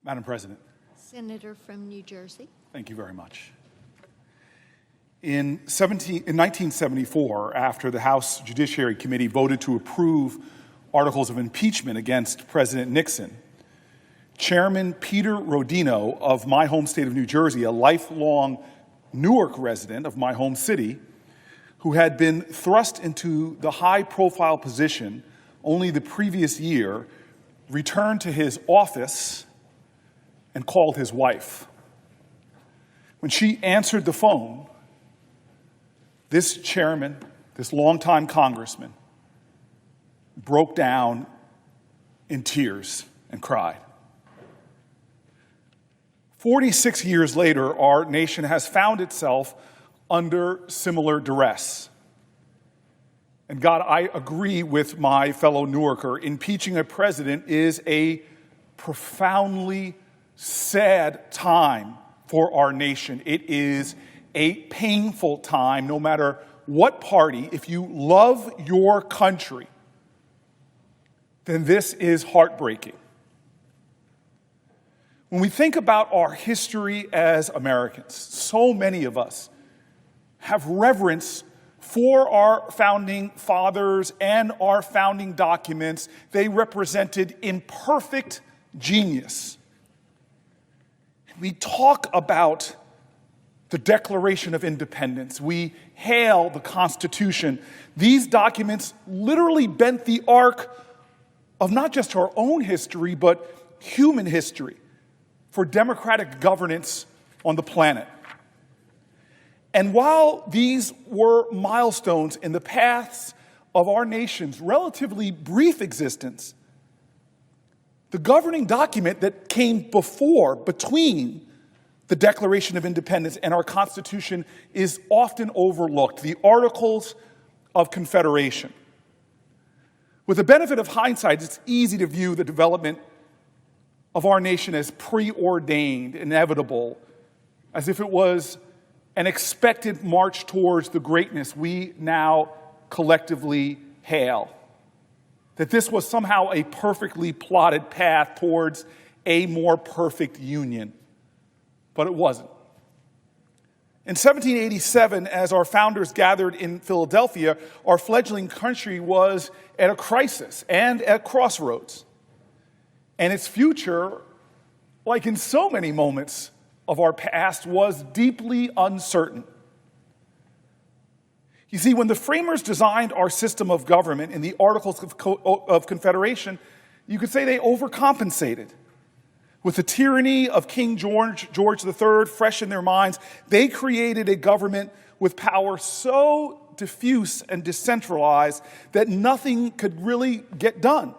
Madam President. Senator from New Jersey. Thank you very much. In 1974, after the House Judiciary Committee voted to approve articles of impeachment against President Nixon, Chairman Peter Rodino of my home state of New Jersey, a lifelong Newark resident of my home city, who had been thrust into the high-profile position only the previous year, returned to his office and called his wife. When she answered the phone, this chairman, this longtime congressman, broke down in tears and cried. 46 years later, our nation has found itself under similar duress. And God, I agree with my fellow Newarker. Impeaching a president is a profoundly sad time for our nation. It is a painful time, no matter what party. If you love your country, then this is heartbreaking. When we think about our history as Americans, so many of us have reverence for our founding fathers and our founding documents. They represented imperfect genius. We talk about the Declaration of Independence. We hail the Constitution. These documents literally bent the arc of not just our own history, but human history for democratic governance on the planet. And while these were milestones in the paths of our nation's relatively brief existence, the governing document that came between the Declaration of Independence and our Constitution is often overlooked, the Articles of Confederation. With the benefit of hindsight, it's easy to view the development of our nation as preordained, inevitable, as if it was an expected march towards the greatness we now collectively hail. That this was somehow a perfectly plotted path towards a more perfect union. But it wasn't. In 1787, as our founders gathered in Philadelphia, our fledgling country was at a crisis and at crossroads. And its future, like in so many moments of our past, was deeply uncertain. You see, when the framers designed our system of government in the Articles of Confederation, you could say they overcompensated. With the tyranny of King George III fresh in their minds, they created a government with power so diffuse and decentralized that nothing could really get done.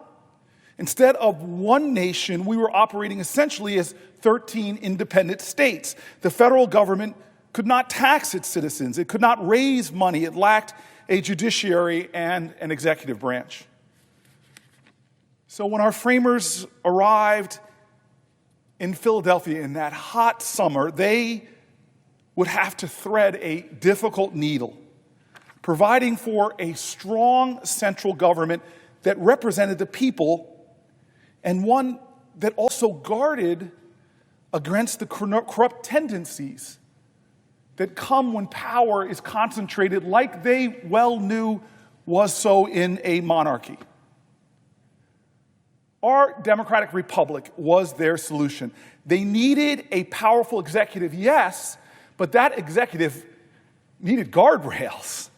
Instead of one nation, we were operating essentially as 13 independent states. The federal government could not tax its citizens. It could not raise money. It lacked a judiciary and an executive branch. So when our framers arrived in Philadelphia in that hot summer, they would have to thread a difficult needle, providing for a strong central government that represented the people and one that also guarded against the corrupt tendencies that come when power is concentrated, like they well knew was so in a monarchy. Our democratic republic was their solution. They needed a powerful executive, yes, but that executive needed guardrails,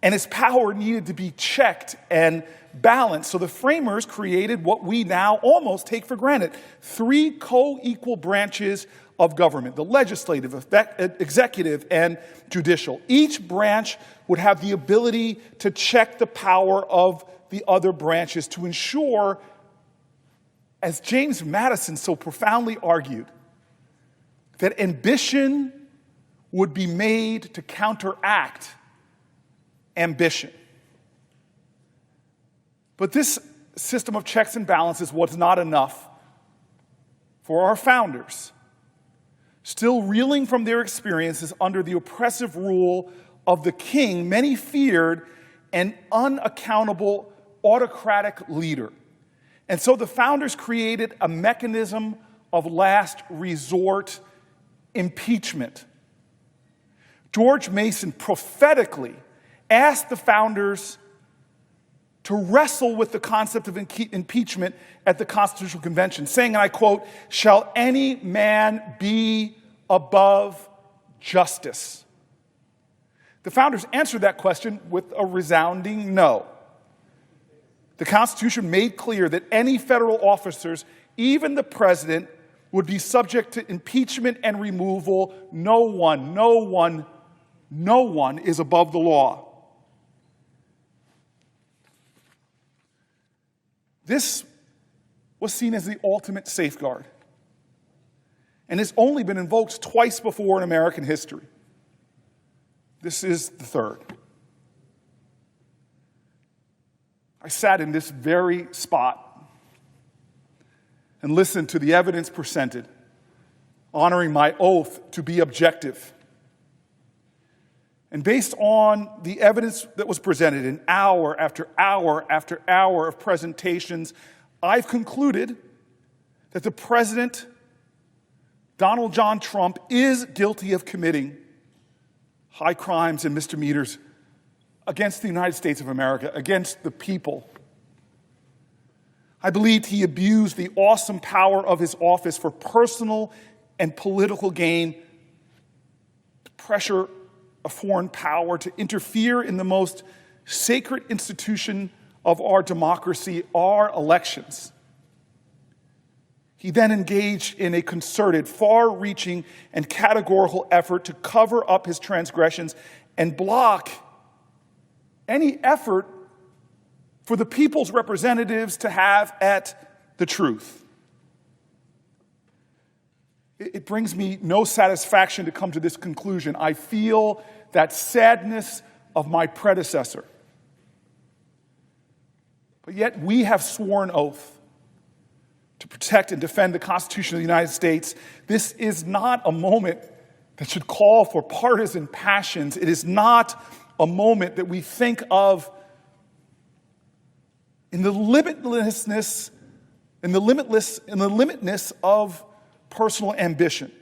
and its power needed to be checked and balanced. So the framers created what we now almost take for granted: 3 co-equal branches of government: the legislative, executive, and judicial. Each branch would have the ability to check the power of the other branches to ensure, as James Madison so profoundly argued, that ambition would be made to counteract ambition. But this system of checks and balances was not enough for our founders, still reeling from their experiences under the oppressive rule of the king. Many feared an unaccountable autocratic leader. And so the founders created a mechanism of last resort impeachment. George Mason prophetically asked the founders to wrestle with the concept of impeachment at the Constitutional Convention, saying, and I quote, "Shall any man be above justice?" The founders answered that question with a resounding no. The Constitution made clear that any federal officers, even the president, would be subject to impeachment and removal. No one is above the law. This was seen as the ultimate safeguard, and it's only been invoked twice before in American history. This is the third. I sat in this very spot and listened to the evidence presented, honoring my oath to be objective. And based on the evidence that was presented in hour after hour after hour of presentations, I've concluded that the President, Donald John Trump, is guilty of committing high crimes and misdemeanors against the United States of America, against the people. I believed he abused the awesome power of his office for personal and political gain, to pressure a foreign power to interfere in the most sacred institution of our democracy, our elections. He then engaged in a concerted, far-reaching, and categorical effort to cover up his transgressions and block any effort for the people's representatives to have at the truth. It brings me no satisfaction to come to this conclusion. I feel that sadness of my predecessor. But yet we have sworn oath to protect and defend the Constitution of the United States. This is not a moment that should call for partisan passions. It is not a moment that we think of in the limitlessness of personal ambition.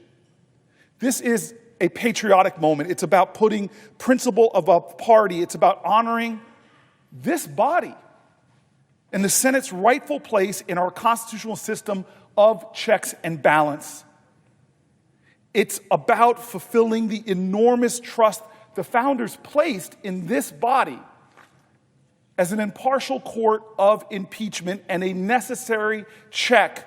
This is a patriotic moment. It's about putting principle above party. It's about honoring this body and the Senate's rightful place in our constitutional system of checks and balance. It's about fulfilling the enormous trust the founders placed in this body as an impartial court of impeachment and a necessary check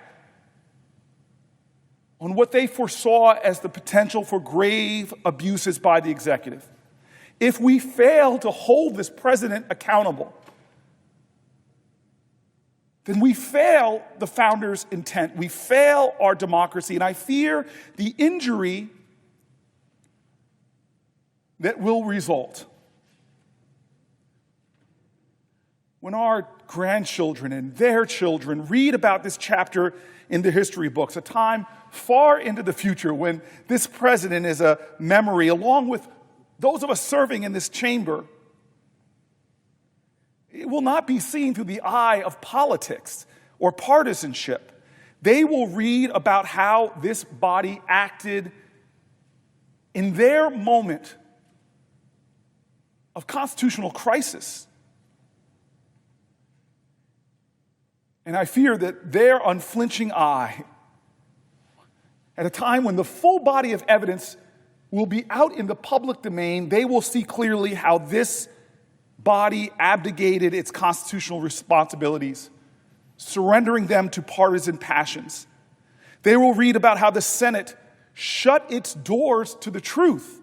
on what they foresaw as the potential for grave abuses by the executive. If we fail to hold this president accountable, then we fail the founders' intent. We fail our democracy, and I fear the injury that will result. When our grandchildren and their children read about this chapter in the history books, a time far into the future when this president is a memory, along with those of us serving in this chamber, it will not be seen through the eye of politics or partisanship. They will read about how this body acted in their moment of constitutional crisis. And I fear that their unflinching eye, at a time when the full body of evidence will be out in the public domain, they will see clearly how this body abdicated its constitutional responsibilities, surrendering them to partisan passions. They will read about how the Senate shut its doors to the truth,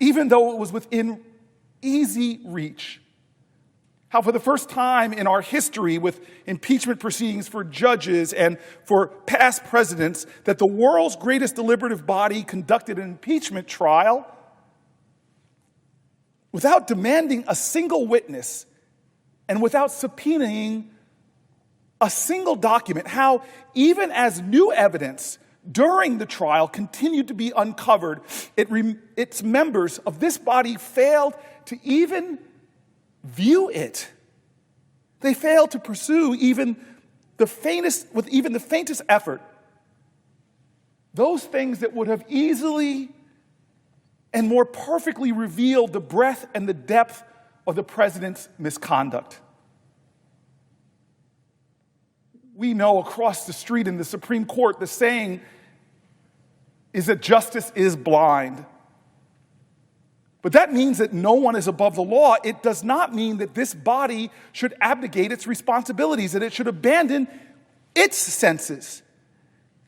even though it was within easy reach. How for the first time in our history, with impeachment proceedings for judges and for past presidents, that the world's greatest deliberative body conducted an impeachment trial without demanding a single witness and without subpoenaing a single document. How even as new evidence during the trial continued to be uncovered, its members of this body failed to even view it. They failed to pursue with even the faintest effort those things that would have easily and more perfectly revealed the breadth and the depth of the president's misconduct. We know across the street in the Supreme Court, the saying is that justice is blind. But that means that no one is above the law. It does not mean that this body should abdicate its responsibilities, that it should abandon its senses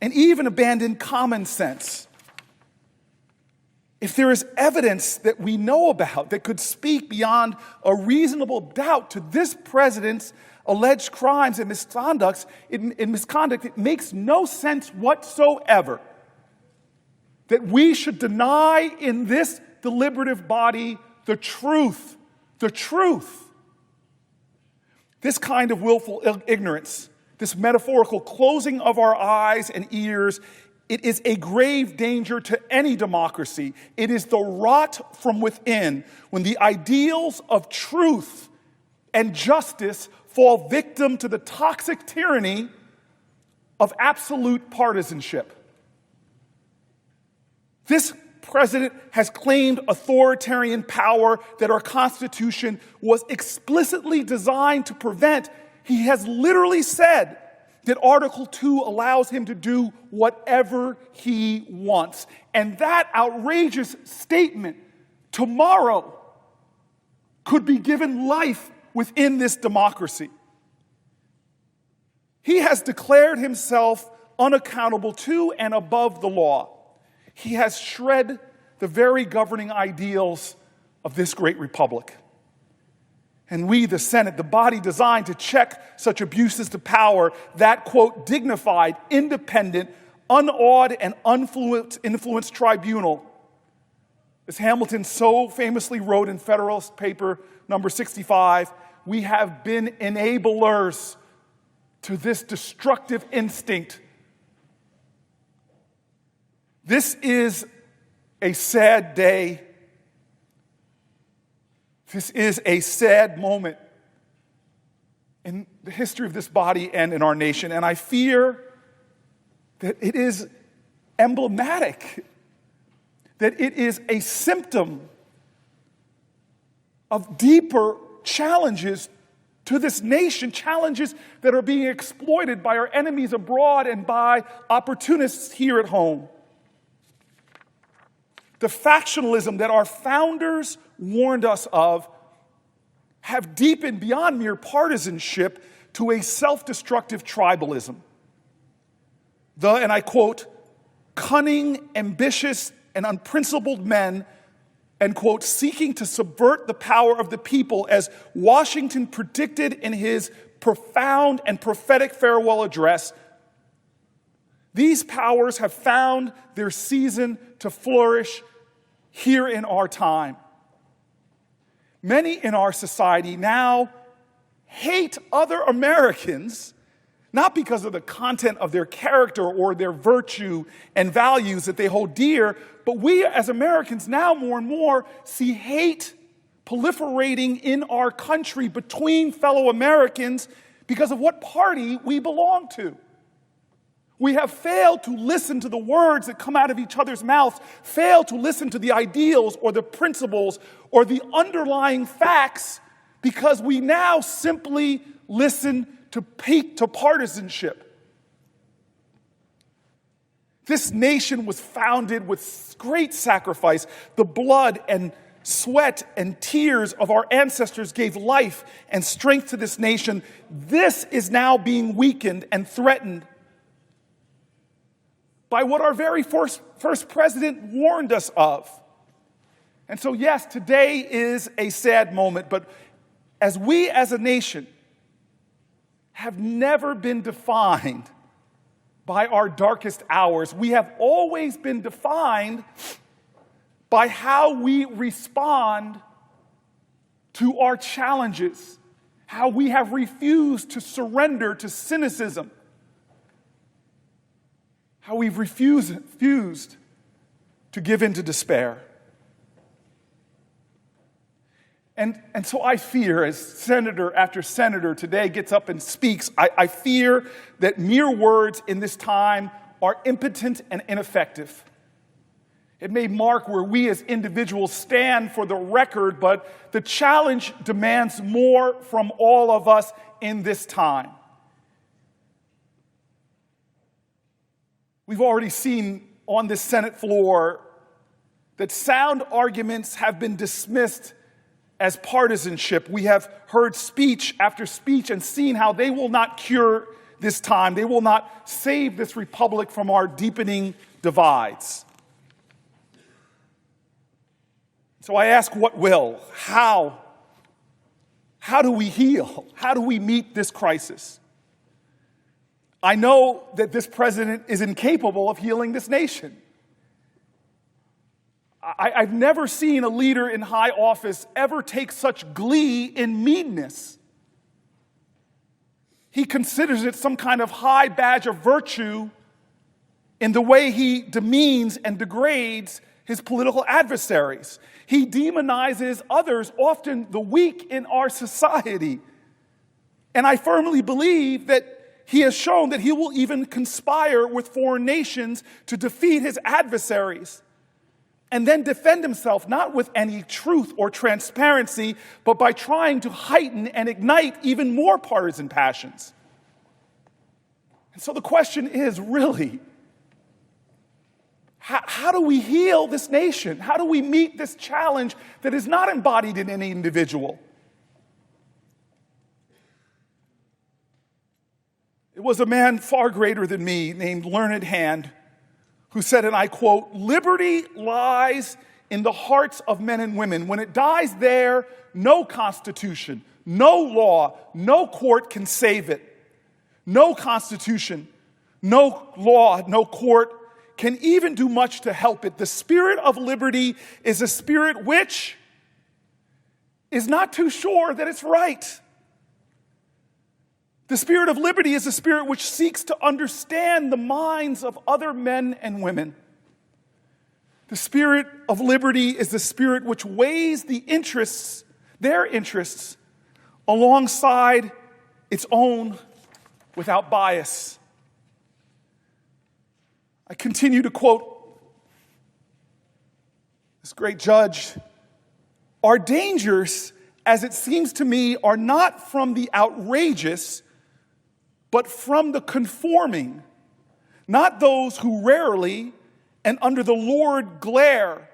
and even abandon common sense. If there is evidence that we know about that could speak beyond a reasonable doubt to this president's alleged crimes and misconduct, it makes no sense whatsoever that we should deny in this deliberative body the truth. The truth. This kind of willful ignorance, this metaphorical closing of our eyes and ears, it is a grave danger to any democracy. It is the rot from within when the ideals of truth and justice fall victim to the toxic tyranny of absolute partisanship. This president has claimed authoritarian power that our Constitution was explicitly designed to prevent. He has literally said that Article 2 allows him to do whatever he wants. And that outrageous statement tomorrow could be given life within this democracy. He has declared himself unaccountable to and above the law. He has shred the very governing ideals of this great republic. And we, the Senate, the body designed to check such abuses to power, that, quote, dignified, independent, unawed, and influenced tribunal, as Hamilton so famously wrote in Federalist Paper number 65, we have been enablers to this destructive instinct. This is a sad day. This is a sad moment in the history of this body and in our nation. And I fear that it is emblematic, that it is a symptom of deeper challenges to this nation, challenges that are being exploited by our enemies abroad and by opportunists here at home. The factionalism that our founders warned us of have deepened beyond mere partisanship to a self-destructive tribalism. And I quote, cunning, ambitious, and unprincipled men, and quote, seeking to subvert the power of the people, as Washington predicted in his profound and prophetic farewell address. These powers have found their season to flourish here in our time. Many in our society now hate other Americans, not because of the content of their character or their virtue and values that they hold dear, but we as Americans now more and more see hate proliferating in our country between fellow Americans because of what party we belong to. We have failed to listen to the words that come out of each other's mouths, failed to listen to the ideals or the principles or the underlying facts, because we now simply listen to partisanship. This nation was founded with great sacrifice. The blood and sweat and tears of our ancestors gave life and strength to this nation. This is now being weakened and threatened by what our very first president warned us of. And so, yes, today is a sad moment, but as we as a nation have never been defined by our darkest hours, we have always been defined by how we respond to our challenges, how we have refused to surrender to cynicism, how we've refused to give in to despair. And so I fear, as senator after senator today gets up and speaks, I fear that mere words in this time are impotent and ineffective. It may mark where we as individuals stand for the record, but the challenge demands more from all of us in this time. We've already seen on this Senate floor that sound arguments have been dismissed as partisanship. We have heard speech after speech and seen how they will not cure this time. They will not save this republic from our deepening divides. So I ask, what will? How? How do we heal? How do we meet this crisis? I know that this president is incapable of healing this nation. I've never seen a leader in high office ever take such glee in meanness. He considers it some kind of high badge of virtue in the way he demeans and degrades his political adversaries. He demonizes others, often the weak in our society. And I firmly believe that he has shown that he will even conspire with foreign nations to defeat his adversaries and then defend himself, not with any truth or transparency, but by trying to heighten and ignite even more partisan passions. And so the question is really, how do we heal this nation? How do we meet this challenge that is not embodied in any individual? It was a man far greater than me named Learned Hand who said, and I quote, "Liberty lies in the hearts of men and women. When it dies there, no constitution, no law, no court can save it. No constitution, no law, no court can even do much to help it. The spirit of liberty is a spirit which is not too sure that it's right. The spirit of liberty is a spirit which seeks to understand the minds of other men and women. The spirit of liberty is the spirit which weighs the interests, their interests, alongside its own without bias." I continue to quote this great judge. "Our dangers, as it seems to me, are not from the outrageous, but from the conforming, not those who rarely and under the lurid glare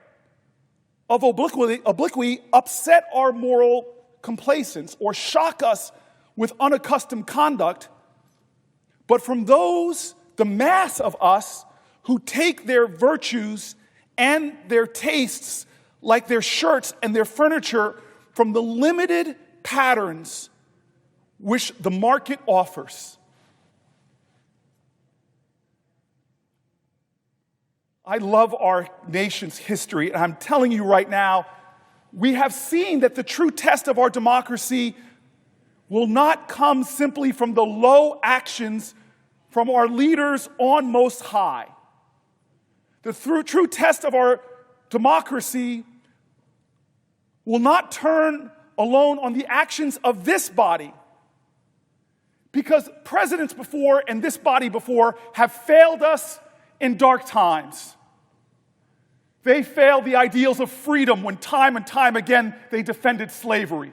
of obliquity upset our moral complacence or shock us with unaccustomed conduct, but from those, the mass of us, who take their virtues and their tastes, like their shirts and their furniture, from the limited patterns which the market offers." I love our nation's history, and I'm telling you right now, we have seen that the true test of our democracy will not come simply from the low actions from our leaders on most high. The true test of our democracy will not turn alone on the actions of this body, because presidents before and this body before have failed us in dark times. They failed the ideals of freedom when time and time again they defended slavery.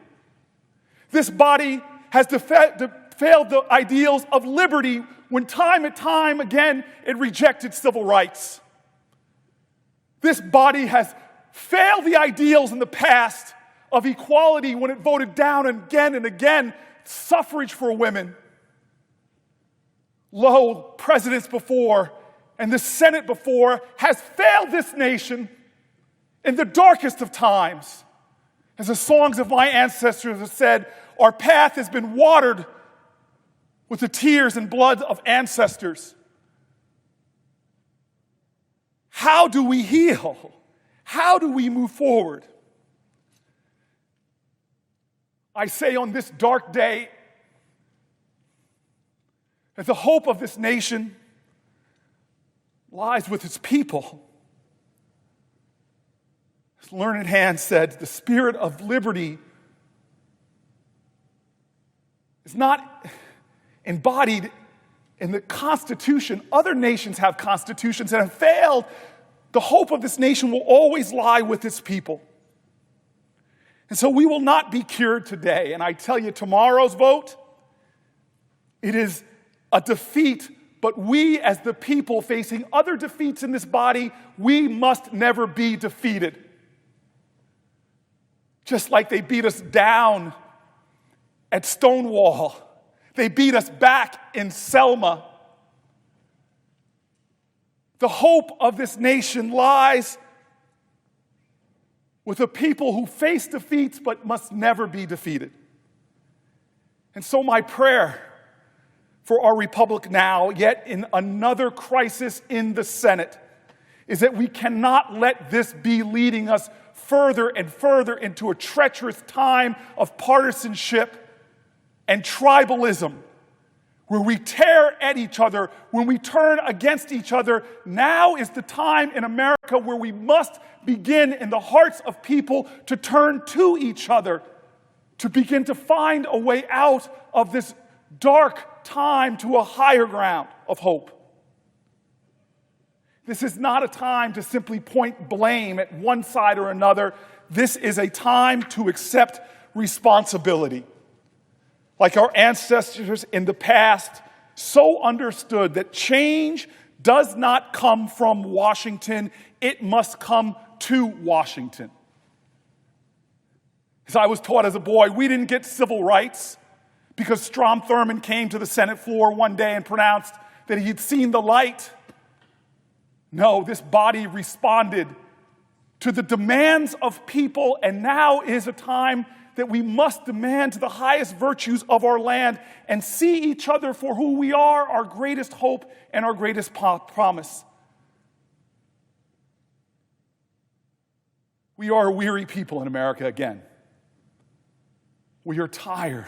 This body has failed the ideals of liberty when time and time again it rejected civil rights. This body has failed the ideals in the past of equality when it voted down and again suffrage for women. Lo, presidents before and the Senate before has failed this nation in the darkest of times. As the songs of my ancestors have said, our path has been watered with the tears and blood of ancestors. How do we heal? How do we move forward? I say on this dark day that the hope of this nation lies with its people. As Learned Hand said, the spirit of liberty is not embodied in the Constitution. Other nations have constitutions that have failed. The hope of this nation will always lie with its people. And so we will not be cured today. And I tell you, tomorrow's vote, it is a defeat, but we as the people facing other defeats in this body, we must never be defeated. Just like they beat us down at Stonewall, they beat us back in Selma. The hope of this nation lies with a people who face defeats but must never be defeated. And so my prayer for our republic now, yet in another crisis in the Senate, is that we cannot let this be leading us further and further into a treacherous time of partisanship and tribalism, where we tear at each other, when we turn against each other. Now is the time in America where we must begin in the hearts of people to turn to each other, to begin to find a way out of this dark time to a higher ground of hope. This is not a time to simply point blame at one side or another. This is a time to accept responsibility. Like our ancestors in the past so understood that change does not come from Washington, it must come to Washington. As I was taught as a boy, we didn't get civil rights because Strom Thurmond came to the Senate floor one day and pronounced that he'd seen the light. No, this body responded to the demands of people, and now is a time that we must demand to the highest virtues of our land and see each other for who we are, our greatest hope and our greatest promise. We are a weary people in America again. We are tired.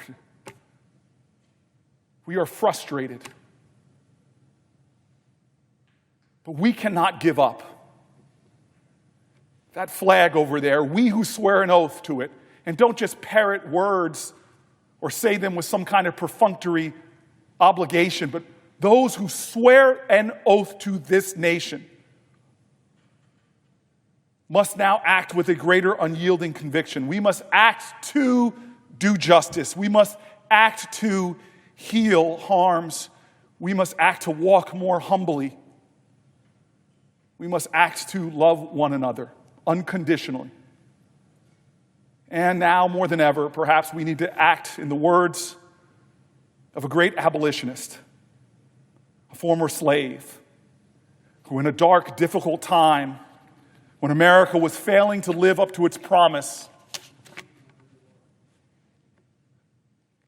We are frustrated. But we cannot give up. That flag over there, we who swear an oath to it, and don't just parrot words or say them with some kind of perfunctory obligation, but those who swear an oath to this nation must now act with a greater unyielding conviction. We must act to do justice. We must act to heal harms. We must act to walk more humbly. We must act to love one another unconditionally. And now, more than ever, perhaps we need to act in the words of a great abolitionist, a former slave, who in a dark, difficult time, when America was failing to live up to its promise,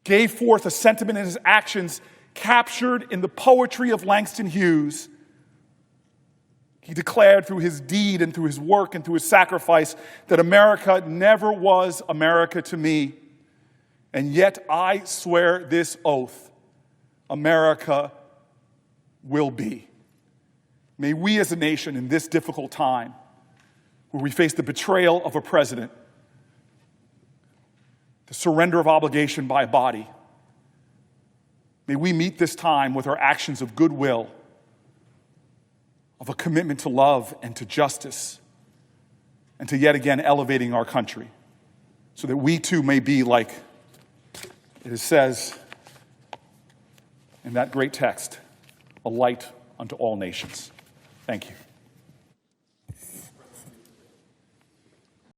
gave forth a sentiment in his actions captured in the poetry of Langston Hughes. He declared through his deed and through his work and through his sacrifice that America never was America to me. And yet I swear this oath, America will be. May we as a nation in this difficult time, where we face the betrayal of a president, the surrender of obligation by a body, may we meet this time with our actions of goodwill, of a commitment to love and to justice, and to yet again elevating our country, so that we too may be, like it says in that great text, a light unto all nations. Thank you.